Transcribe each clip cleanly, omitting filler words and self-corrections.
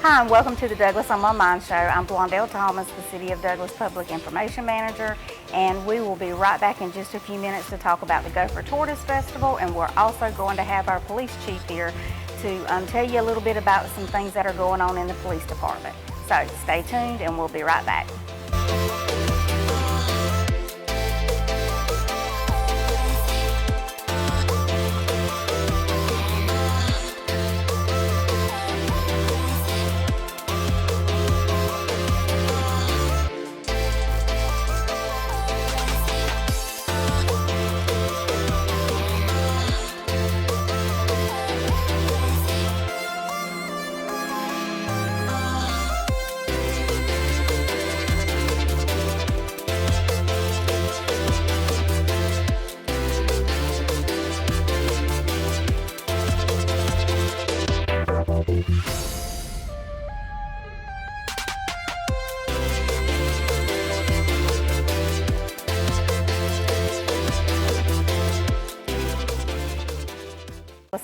Hi, and welcome to the Douglas on My Mind show. I'm Blondell Thomas, the City of Douglas Public Information Manager, and we will be right back in just a few minutes to talk about the Gopher Tortoise Festival, and we're also going to have our police chief here to tell you a little bit about some things that are going on in the police department. So stay tuned, and we'll be right back.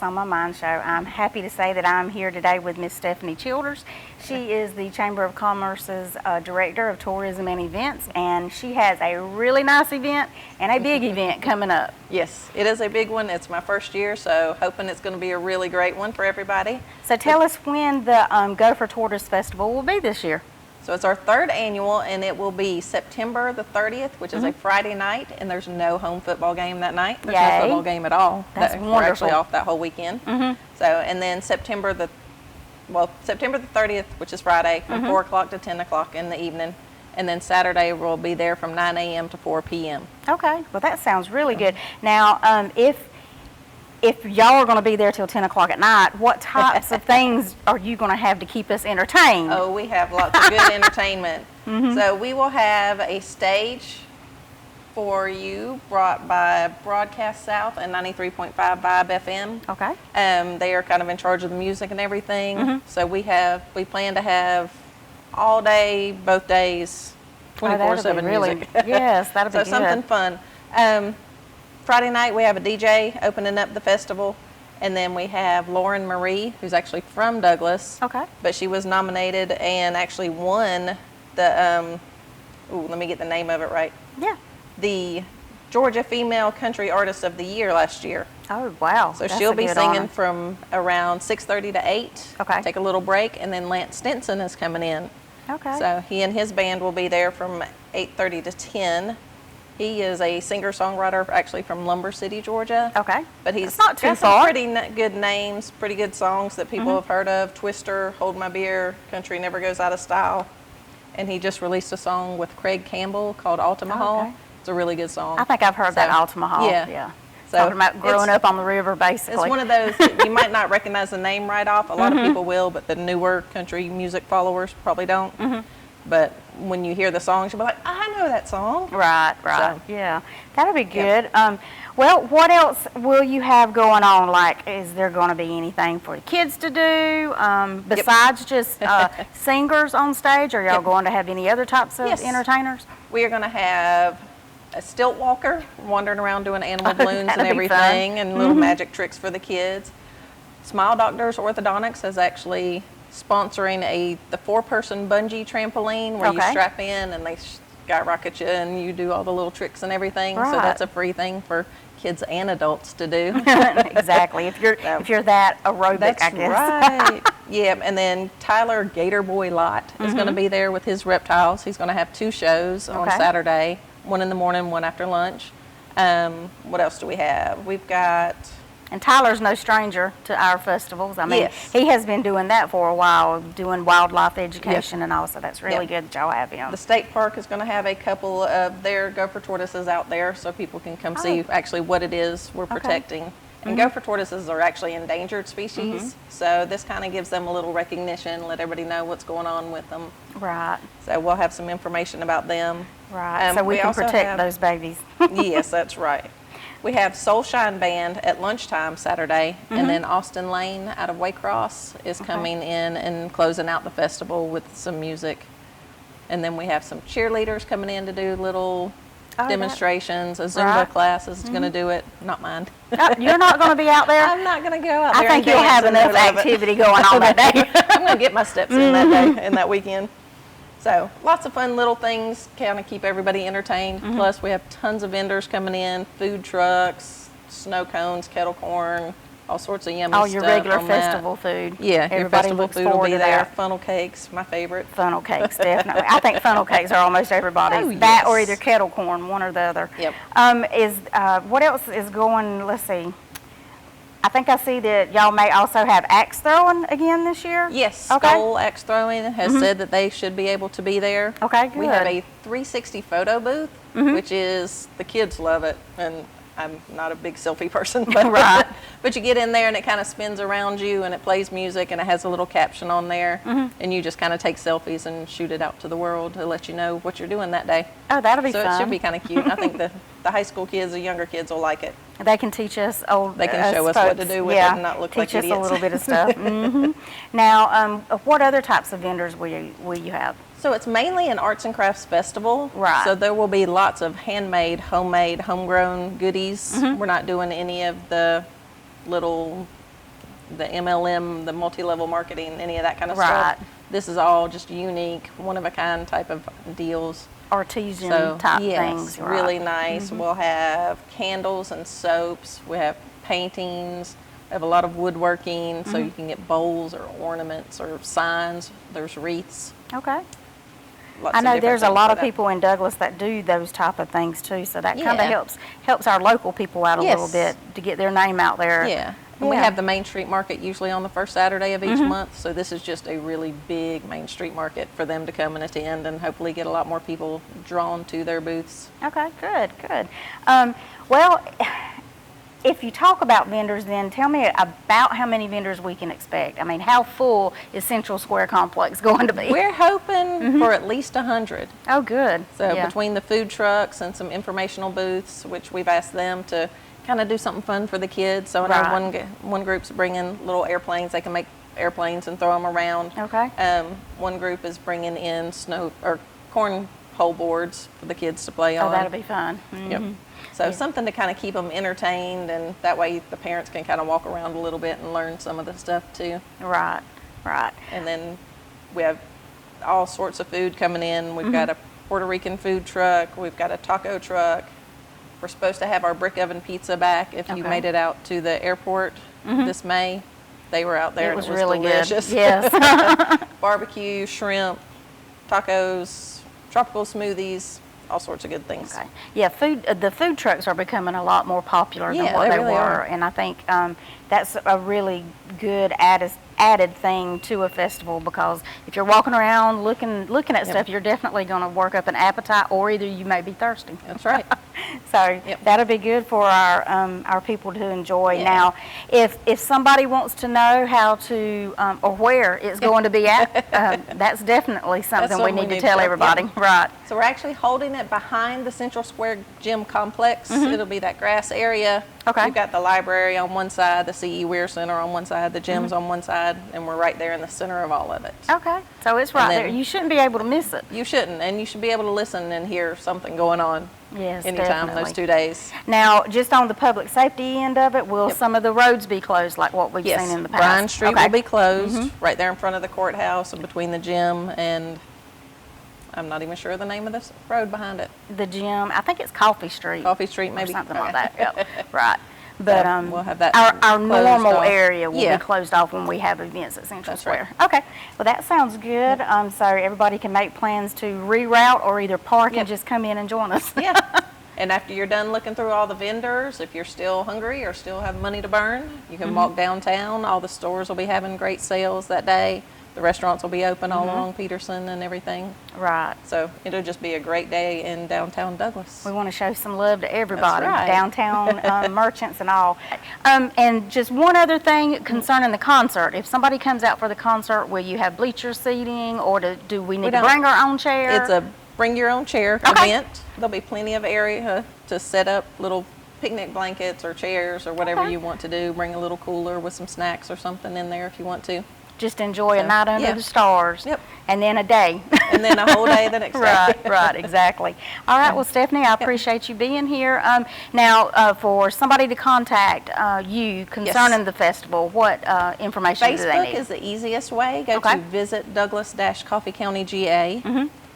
On My Mind show. I'm happy to say that I'm here today with Miss Stephanie Childers. She is the Chamber of Commerce's Director of Tourism and Events, and she has a really nice event and a big event coming up. Yes, it is a big one. It's my first year, so hoping it's going to be a really great one for everybody. So tell us when the Gopher Tortoise Festival will be this year. So it's our third annual, and it will be September the 30th, which is a Friday night, and there's no home football game that night. There's no football game at all. That's wonderful. We're actually off that whole weekend. So, and then September the 30th, which is Friday, from 4 o'clock to 10 o'clock in the evening. And then Saturday we'll be there from 9 a.m. to 4 p.m. Okay, well that sounds really good. Now, if y'all are going to be there till 10 o'clock at night, what types of things are you going to have to keep us entertained? Oh, we have lots of good entertainment. So we will have a stage for you brought by Broadcast South and 93.5 Vibe FM. Okay. They are kind of in charge of the music and everything. So we plan to have all day, both days, 24/7 music. Yes, that'll be good. So something fun. Friday night we have a DJ opening up the festival, and then we have Lauren Marie, who's actually from Douglas. Okay. But she was nominated and actually won the, let me get the name of it right. Yeah. The Georgia Female Country Artist of the Year last year. Oh, wow. So she'll be singing from around 6:30 to 8. Okay. Take a little break, and then Lance Stinson is coming in. Okay. So he and his band will be there from 8:30 to 10. He is a singer-songwriter actually from Lumber City, Georgia. Okay. But he's not too got far. some pretty good names, pretty good songs that people have heard of. Twister, Hold My Beer, Country Never Goes Out of Style. And he just released a song with Craig Campbell called Altima Hall. Okay. It's a really good song. I think I've heard that Altima Hall. Yeah. So talking about growing up on the river, basically. It's one of those that you might not recognize the name right off. A lot of people will, but the newer country music followers probably don't. But when you hear the songs, you'll be like, I know that song. Right. So, yeah, that'll be good. Well, what else will you have going on? Like, is there going to be anything for the kids to do besides just singers on stage? Are y'all going to have any other types of entertainers? We are going to have a stilt walker wandering around doing animal balloons and everything, and little magic tricks for the kids. Smile Doctors Orthodontics is actually sponsoring the 4-person bungee trampoline where you strap in and they skyrocket you and you do all the little tricks and everything. Right. So that's a free thing for kids and adults to do. Exactly. If you're that aerobic, that's I guess. Right. Yeah. And then Tyler Gator Boy Lott is going to be there with his reptiles. He's going to have 2 shows on Saturday, one in the morning, one after lunch. What else do we have? We've got. And Tyler's no stranger to our festivals. I mean, he has been doing that for a while, doing wildlife education and all, so that's really good that y'all have him. The state park is going to have a couple of their gopher tortoises out there so people can come see actually what it is we're protecting. And gopher tortoises are actually endangered species, so this kind of gives them a little recognition, let everybody know what's going on with them. Right. So we'll have some information about them. Right, so we can protect those babies. Yes, that's right. We have Soul Shine Band at lunchtime Saturday, and then Austin Lane out of Waycross is coming in and closing out the festival with some music. And then we have some cheerleaders coming in to do little Oh, demonstrations. A Zumba right. class is going to do it, not mine. Oh, you're not going to be out there? I'm not going to go out I there. think and you'll have dance in the enough middle of it. activity going on that day. I'm going to get my steps in that day and that weekend. So lots of fun little things, kind of keep everybody entertained. Plus we have tons of vendors coming in, food trucks, snow cones, kettle corn, all sorts of yummy stuff. All your regular on that. festival food. Yeah, your Everybody festival looks food will forward be to there. that. Funnel cakes, my favorite. Funnel cakes, definitely. I think funnel cakes are almost everybody's. Oh, that or yes. either kettle corn, one or the other. Yep. What else is going? Let's see. I think I see that y'all may also have axe throwing again this year. Yes, Okay. Skull Axe Throwing has said that they should be able to be there. Okay, good. We have a 360 photo booth, which is, the kids love it, and I'm not a big selfie person, but, Right. but you get in there and it kind of spins around you and it plays music and it has a little caption on there, and you just kind of take selfies and shoot it out to the world to let you know what you're doing that day. Oh, that'll be So fun. it should be kind of cute. I think the high school kids, the younger kids will like it. They can teach us old. They can show us what to do with it and not look like teach us idiots. a little bit of stuff. Now, what other types of vendors will you have? So it's mainly an arts and crafts festival. Right. So there will be lots of handmade, homemade, homegrown goodies. We're not doing any of the MLM, the multi-level marketing, any of that kind of Right. stuff. This is all just unique, one-of-a-kind type of deals. Artesian So type yes, things. Right. really nice. We'll have candles and soaps. We have paintings. We have a lot of woodworking, so you can get bowls or ornaments or signs. There's wreaths. Okay. Lots I of know different there's a things lot for of that. people in Douglas that do those type of things too, so that kind Yeah. of helps our local people out a little Yes. bit to get their name out there. Yeah. And we Yeah. have the Main Street Market usually on the first Saturday of each month, so this is just a really big Main Street Market for them to come and attend and hopefully get a lot more people drawn to their booths. Okay, good. Well, if you talk about vendors, then tell me about how many vendors we can expect. I mean, how full is Central Square Complex going to be? We're hoping for at least 100. Oh, good. So Yeah. between the food trucks and some informational booths, which we've asked them to kind of do something fun for the kids. So I know Right. one group's bringing little airplanes. They can make airplanes and throw them around. Okay. One group is bringing in cornhole boards for the kids to play on. Oh, that'll be fun. Yep. Mhm. So something to kind of keep them entertained, and that way the parents can kind of walk around a little bit and learn some of the stuff too. Right. And then we have all sorts of food coming in. We've got a Puerto Rican food truck. We've got a taco truck. We're supposed to have our brick oven pizza back. If you Okay. made it out to the airport this May, they were out there. It and was it was really delicious. good. Yes. Barbecue, shrimp, tacos, tropical smoothies, all sorts of good things. Okay. Yeah, the food trucks are becoming a lot more popular than Yeah, what they they really were, are. and I think that's a really good added thing to a festival, because if you're walking around looking at stuff, you're definitely going to work up an appetite, or either you may be thirsty. That's right. So Yep. that'll be good for our people to enjoy. Yeah. Now, if somebody wants to know how to or where it's going to be at, that's definitely something we something need we to need tell to- everybody. yep. Right. So we're actually holding it behind the Central Square Gym Complex. It'll be that grass area. Okay. We've got the library on one side, the CE Weir Center on one side, the gym's on one side, and we're right there in the center of all of it. Okay. So it's right then- there. You shouldn't be able to miss it. You shouldn't, and you should be able to listen and hear something going on Yes, anytime definitely. those 2 days. Now, just on the public safety end of it, will Yep. some of the roads be closed like what we've Yes, seen in the past? Bryan Street Okay. will be closed, right there in front of the courthouse and between the gym and I'm not even sure the name of this road behind it. The gym, I think it's Coffee Street. Coffee Street, or maybe? something like Okay. that. Yep. Right. But we'll have that our closed normal off. area will Yeah. be closed off when we have events at Central That's right. Square. Okay. Well, that sounds good. So everybody can make plans to reroute or either park Yep. and just come in and join us. Yeah. And after you're done looking through all the vendors, if you're still hungry or still have money to burn, you can walk downtown. All the stores will be having great sales that day. The restaurants will be open all along Peterson and everything. Right. So it'll just be a great day in downtown Douglas. We want to show some love to everybody, right. downtown merchants and all. And just one other thing concerning the concert. If somebody comes out for the concert, will you have bleacher seating, or do we need to don't. bring our own chair? It's a bring your own chair Okay. event. There'll be plenty of area to set up little picnic blankets or chairs or whatever Okay. you want to do. Bring a little cooler with some snacks or something in there if you want to. just enjoy a night under yeah. the stars. Yep. And then a day. And then a whole day the next day. Right, exactly. All right, well, Stephanie, I appreciate you being here. Now, for somebody to contact you concerning the festival, what information do they need? Facebook is the easiest way. Go Okay. to visit Douglas-Coffee County GA,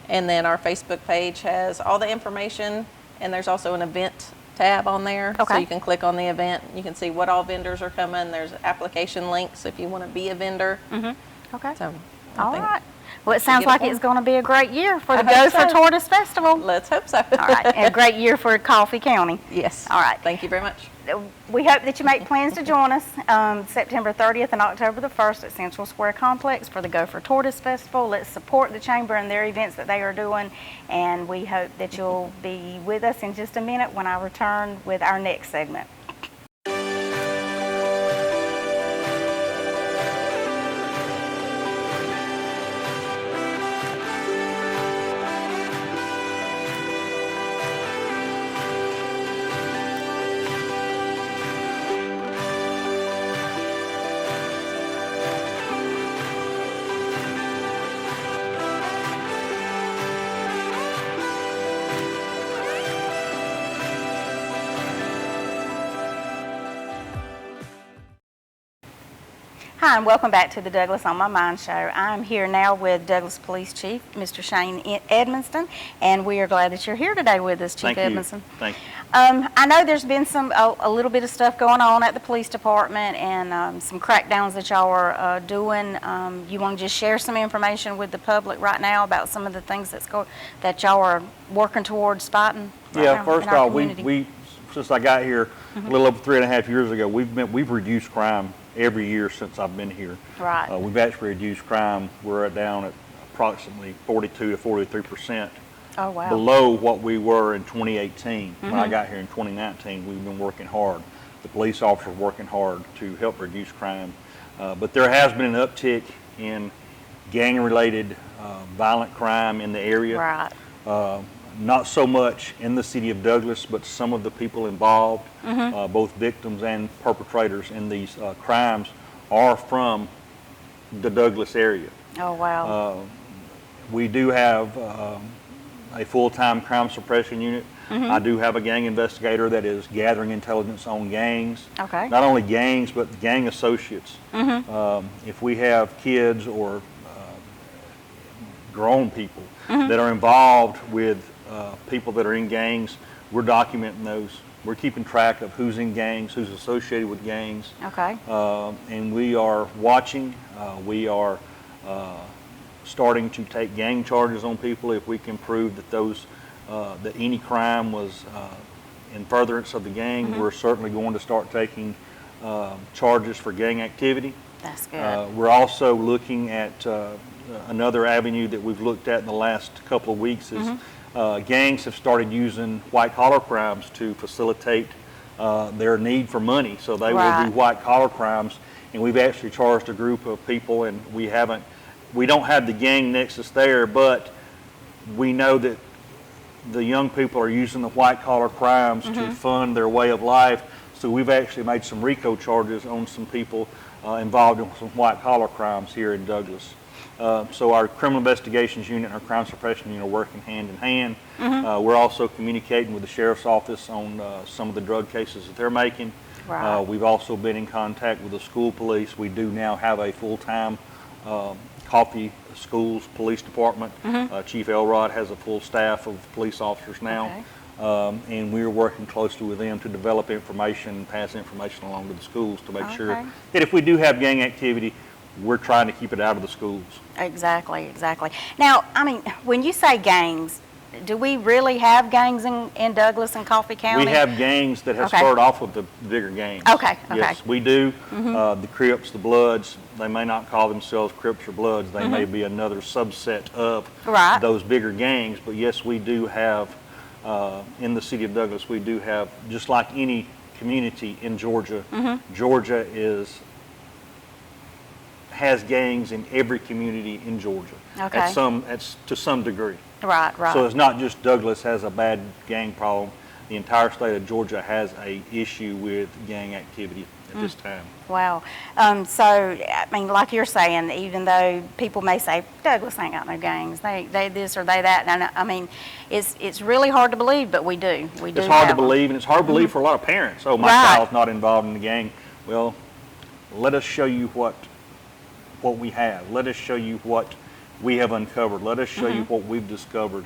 and then our Facebook page has all the information, and there's also an event tab on there. So Okay. you can click on the event. You can see what all vendors are coming. There's application links if you want to be a vendor. Okay. So All think right. Well, it sounds get it like for it's 'em. going to be a great year for the I hope Gopher so. Tortoise Festival. let's hope so. All right, and a great year for Coffee County. Yes. All right. Thank you very much. We hope that you make plans to join us September 30th and October the 1st at Central Square Complex for the Gopher Tortoise Festival. Let's support the Chamber and their events that they are doing, and we hope that you'll be with us in just a minute when I return with our next segment. Hi, and welcome back to the Douglas on My Mind show. I'm here now with Douglas Police Chief, Mr. Shane Edmonston, and we are glad that you're here today with us, Chief Edmonston. Thank you. I know there's been a little bit of stuff going on at the police department and some crackdowns that y'all are doing. You want to just share some information with the public right now about some of the things that y'all are working towards fighting? Right Yeah, now first in our off, community? we since I got here a little over 3.5 years ago, we've reduced crime every year since I've been here. Right. We've actually reduced crime. We're down at approximately 42 to 43%. Oh, wow. Below what we were in 2018. When I got here in 2019, we've been working hard. The police officers are working hard to help reduce crime. But there has been an uptick in gang-related violent crime in the area. Right. Not so much in the city of Douglas, but some of the people involved, both victims and perpetrators in these crimes, are from the Douglas area. Oh, wow. We do have a full-time crime suppression unit. I do have a gang investigator that is gathering intelligence on gangs. Okay. Not only gangs, but gang associates. If we have kids or grown people that are involved with people that are in gangs, we're documenting those. We're keeping track of who's in gangs, who's associated with gangs. Okay. And we are watching. We are starting to take gang charges on people if we can prove that that any crime was in furtherance of the gang. We're certainly going to start taking charges for gang activity. That's good. We're also looking at another avenue that we've looked at in the last couple of weeks is gangs have started using white-collar crimes to facilitate their need for money. So they will do white-collar crimes, and we've actually charged a group of people, and we don't have the gang nexus there, but we know that the young people are using the white-collar crimes to fund their way of life. So we've actually made some RICO charges on some people involved in some white-collar crimes here in Douglas. So our criminal investigations unit and our crime suppression unit are working hand in hand. We're also communicating with the sheriff's office on some of the drug cases that they're making. Right. We've also been in contact with the school police. We do now have a full-time Coffee Schools Police Department. Chief Elrod has a full staff of police officers now. Okay. And we're working closely with them to develop information and pass information along to the schools to make sure that if we do have gang activity, we're trying to keep it out of the schools. Exactly. Now, I mean, when you say gangs, do we really have gangs in Douglas and Coffee County? We have gangs that have started off with the bigger gangs. Okay. Yes, we do. The Crips, the Bloods, they may not call themselves Crips or Bloods. They may be another subset of those bigger gangs. But yes, we do have, in the city of Douglas, we do have, just like any community in Georgia, Georgia has gangs in every community in Georgia. Okay. To some degree. Right. So it's not just Douglas has a bad gang problem. The entire state of Georgia has a issue with gang activity. at this time. Wow. So, I mean, like you're saying, even though people may say, Douglas ain't got no gangs, they this or they that, and I mean, it's really hard to believe, but we do. We do It's hard to have 'em. believe, and it's hard to believe for a lot of parents. Oh, my Right. child's not involved in the gang. Well, let us show you what we have. Let us show you what we have uncovered. Let us show you what we've discovered.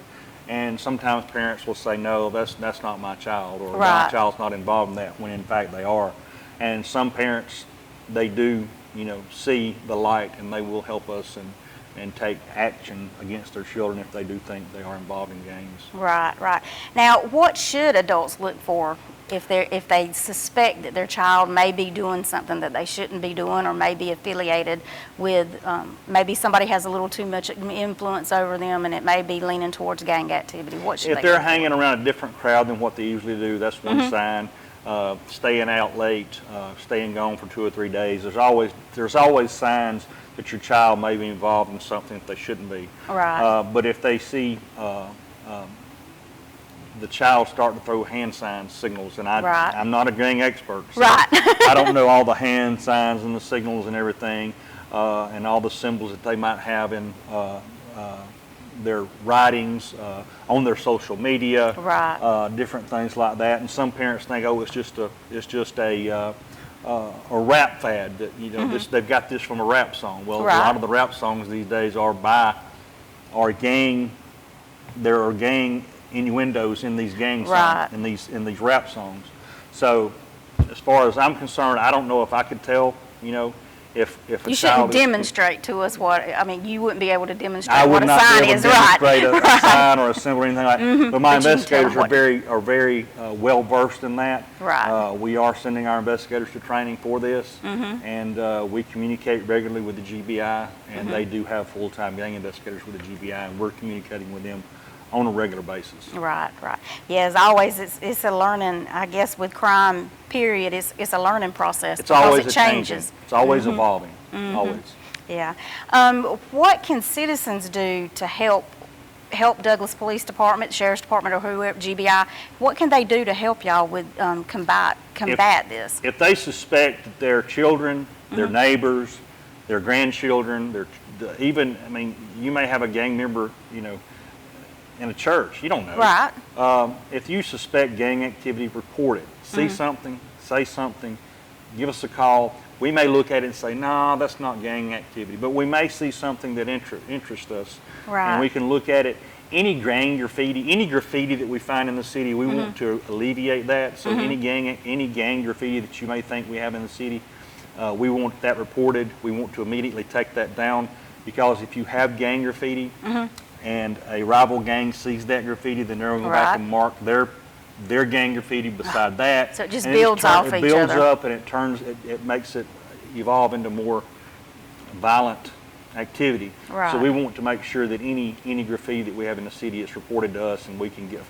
And sometimes parents will say, no, that's not my child, or my Right. child's not involved in that, when in fact they are. And some parents, they do, see the light, and they will help us and take action against their children if they do think they are involved in gangs. Right, right. Now, what should adults look for if they suspect that their child may be doing something that they shouldn't be doing, or may be affiliated with, maybe somebody has a little too much influence over them, and it may be leaning towards gang activity? What should If they they're look for? hanging around a different crowd than what they usually do, that's one sign. Staying out late, staying gone for 2 or 3 days. There's always signs that your child may be involved in something that they shouldn't be. Right. But if they see the child start to throw hand signs, signals, and Right. I'm not a gang expert, so Right. I don't know all the hand signs and the signals and everything, and all the symbols that they might have in their writings, on their social media, Right. different things like that. And some parents think, oh, it's just a rap fad that they've got this from a rap song. Well, Right. a lot of the rap songs these days are gang. There are gang innuendos in these gang songs, Right. in these rap songs. So, as far as I'm concerned, I don't know if I could tell, if a You child shouldn't is, demonstrate to us you wouldn't be able to demonstrate I what would a not sign be able is, to right? demonstrate a Right. sign or a symbol or anything like that. But my But you can tell investigators are very well versed in that. Right. We are sending our investigators to training for this, and we communicate regularly with the GBI, and they do have full-time gang investigators with the GBI, and we're communicating with them on a regular basis. Right, right. Yeah, as always, it's a learning, I guess, with crime, period, it's a learning process. It's because always it changing. changes. It's always evolving. Always. Yeah. What can citizens do to help Douglas Police Department, Sheriff's Department, or whoever, GBI? What can they do to help y'all with combat this? If they suspect that their children, their neighbors, their grandchildren, you may have a gang member, in a church. You don't know. Right. If you suspect gang activity, report it. See something, say something, give us a call. We may look at it and say, no, that's not gang activity. But we may see something that interests us. Right. And we can look at it. Any gang graffiti that we find in the city, we want to alleviate that. So any gang graffiti that you may think we have in the city, we want that reported. We want to immediately take that down, because if you have gang graffiti, and a rival gang sees that graffiti, then they're going to go back Right. and mark their gang graffiti beside that. So it just And builds off it each builds other. up, and it makes it evolve into more violent activity. Right. So we want to make sure that any graffiti that we have in the city is reported to us, and we can get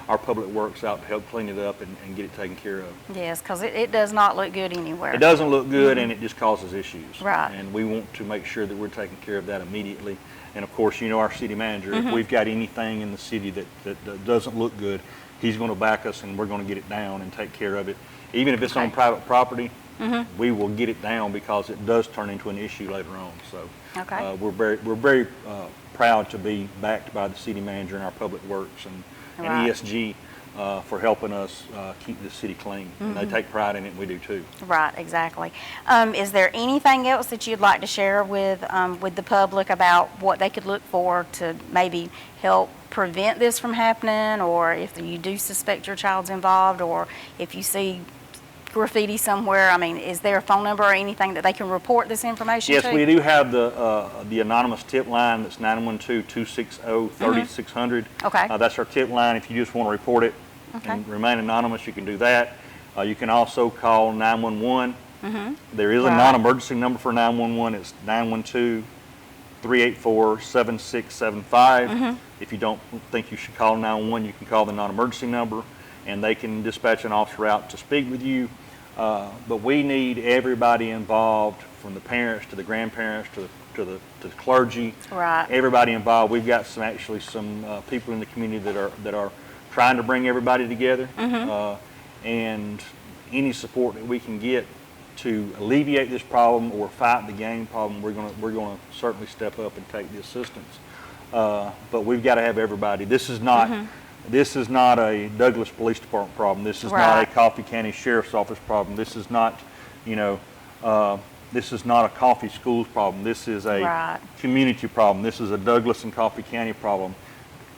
our public works out to help clean it up and get it taken care of. Yes, because it does not look good anywhere. It doesn't look good, and it just causes issues. Right. And we want to make sure that we're taking care of that immediately. And of course, our city manager, if we've got anything in the city that doesn't look good, he's going to back us, and we're going to get it down and take care of it. Even if it's on private property, we will get it down, because it does turn into an issue later on. So Okay. we're very proud to be backed by the city manager and our public works and Right. ESG for helping us keep the city clean. And they take pride in it, and we do too. Right, exactly. Is there anything else that you'd like to share with the public about what they could look for to maybe help prevent this from happening, or if you do suspect your child's involved, or if you see graffiti somewhere? I mean, is there a phone number or anything that they can report this information Yes, to? we do have the anonymous tip line. That's 912-260-3600. Okay. That's our tip line. If you just want to report it and remain anonymous, you can do that. You can also call 911. There is a Right. non-emergency number for 911. It's 912-384-7675. If you don't think you should call 911, you can call the non-emergency number, and they can dispatch an officer out to speak with you. But we need everybody involved, from the parents to the grandparents to the clergy. Right. Everybody involved. We've got some people in the community that are trying to bring everybody together, and any support that we can get to alleviate this problem or fight the gang problem, we're going to certainly step up and take the assistance. But we've got to have everybody. This is not a Douglas Police Department problem. This is not a Coffee County Sheriff's Office problem. This is not, this is not a Coffee Schools problem. This is a community problem. This is a Douglas and Coffee County problem.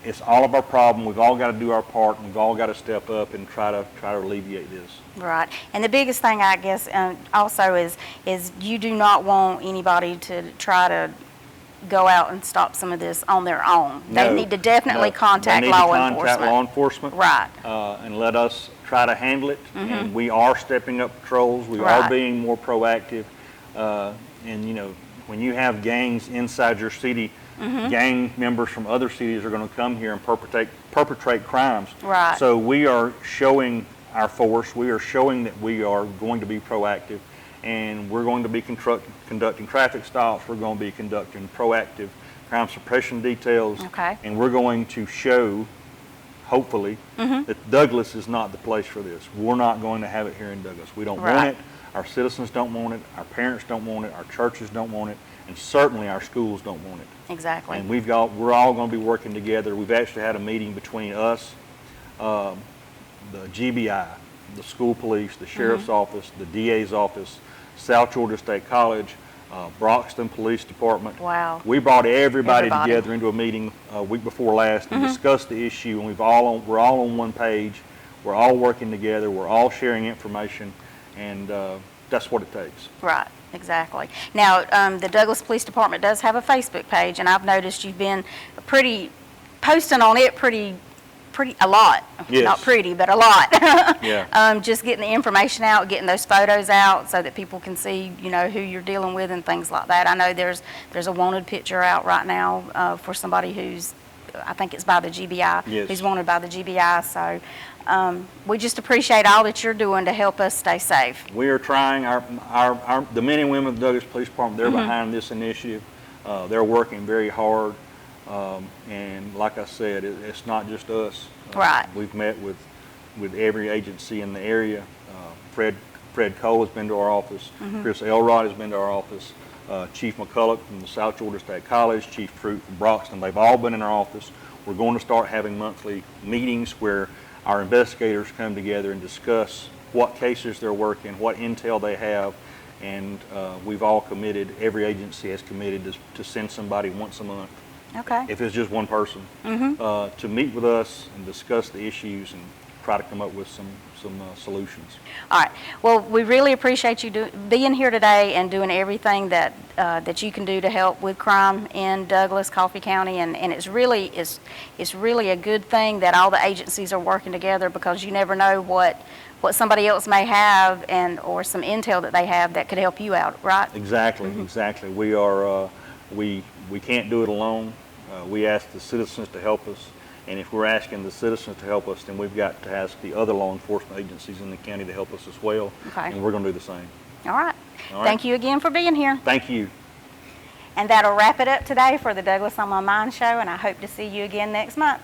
It's all of our problem. We've all got to do our part, and we've all got to step up and try to alleviate this. Right. And the biggest thing, I guess, also is you do not want anybody to try to go out and stop some of this on their own. They need to definitely contact law enforcement. They need to contact law enforcement. Right. And let us try to handle it. And we are stepping up patrols. We are being more proactive. And when you have gangs inside your city, gang members from other cities are going to come here and perpetrate crimes. Right. So we are showing our force. We are showing that we are going to be proactive, and we're going to be conducting traffic stops. We're going to be conducting proactive crime suppression details. Okay. And we're going to show, hopefully, that Douglas is not the place for this. We're not going to have it here in Douglas. We don't want it. Our citizens don't want it. Our parents don't want it. Our churches don't want it. And certainly our schools don't want it. Exactly. And we're all going to be working together. We've actually had a meeting between us, the GBI, the school police, the sheriff's office, the DA's office, South Georgia State College, Broxton Police Department. Wow. We brought everybody together into a meeting a week before last and discussed the issue, and we're all on one page. We're all working together. We're all sharing information, and that's what it takes. Right. Exactly. Now, the Douglas Police Department does have a Facebook page, and I've noticed you've been posting on it pretty a lot. Yes. Not pretty, but a lot. Yeah. Just getting the information out, getting those photos out so that people can see, who you're dealing with and things like that. I know there's a wanted picture out right now for somebody who's, I think it's by the GBI, who's wanted by the GBI. So we just appreciate all that you're doing to help us stay safe. We are trying. The men and women of the Douglas Police Department, they're behind this initiative. They're working very hard. And like I said, it's not just us. Right. We've met with every agency in the area. Fred Cole has been to our office. Chris Elrod has been to our office. Chief McCulloch from the South Georgia State College, Chief Fruit from Broxton. They've all been in our office. We're going to start having monthly meetings where our investigators come together and discuss what cases they're working, what intel they have, and we've all committed, every agency has committed to send somebody once a month. Okay. If it's just one person, to meet with us and discuss the issues and try to come up with some solutions. All right. Well, we really appreciate you being here today and doing everything that that you can do to help with crime in Douglas, Coffee County, and it's really a good thing that all the agencies are working together, because you never know what somebody else may have or some intel that they have that could help you out, right? Exactly. Exactly. We are we can't do it alone. We ask the citizens to help us. And if we're asking the citizens to help us, then we've got to ask the other law enforcement agencies in the county to help us as well. Okay. And we're going to do the same. All right. Thank you again for being here. Thank you. And that'll wrap it up today for the Douglas on My Mind show, and I hope to see you again next month.